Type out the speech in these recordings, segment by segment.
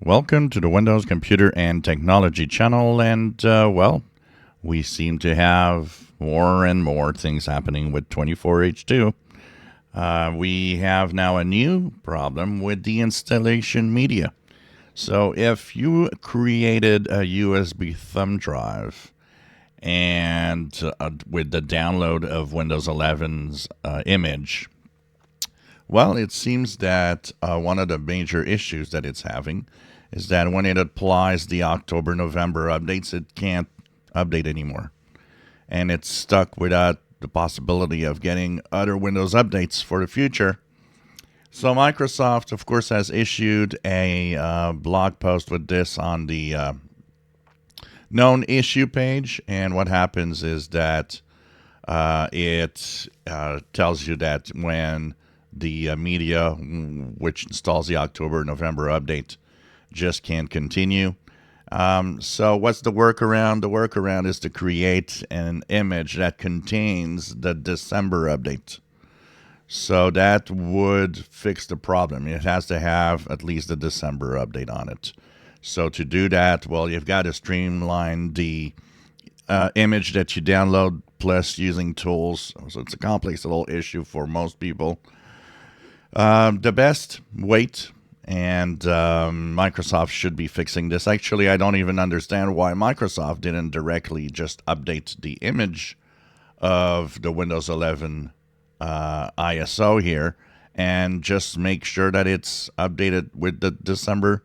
Welcome to the Windows Computer and Technology channel, and well, we seem to have more and more things happening with 24H2. We have now a new problem with the installation media. So if you created a USB thumb drive and with the download of Windows 11's image, well, it seems that one of the major issues that it's having is that when it applies the October-November updates, it can't update anymore. And it's stuck without the possibility of getting other Windows updates for the future. So Microsoft, of course, has issued a blog post with this on the known issue page. And what happens is that it tells you that when the media, which installs the October-November update, just can't continue. So what's the workaround? The workaround is to create an image that contains the December update. So that would fix the problem. It has to have at least the December update on it. So to do that, well, you've got to streamline the image that you download plus using tools. So it's a complex little issue for most people. The best, wait. And Microsoft should be fixing this. Actually, I don't even understand why Microsoft didn't directly just update the image of the Windows 11 ISO here and just make sure that it's updated with the December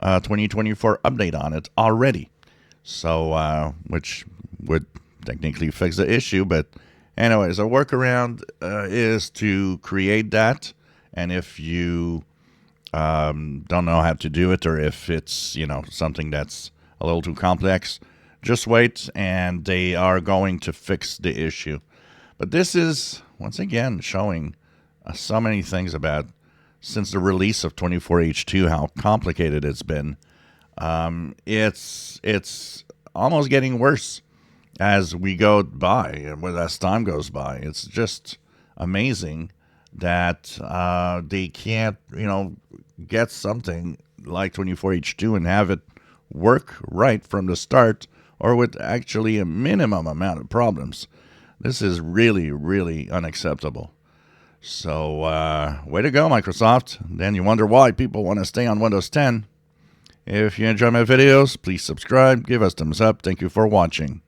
2024 update on it already. So, which would technically fix the issue. But anyways, a workaround is to create that. And if you don't know how to do it, or if it's, something that's a little too complex, just wait, and they are going to fix the issue. But this is, once again, showing so many things about, since the release of 24H2, how complicated it's been. It's almost getting worse as we go by, and as time goes by. It's just amazing that they can't, get something like 24H2 and have it work right from the start, or with actually a minimum amount of problems. This is really, really unacceptable. So, way to go, Microsoft. Then you wonder why people want to stay on Windows 10. If you enjoy my videos, please subscribe, give us thumbs up. Thank you for watching.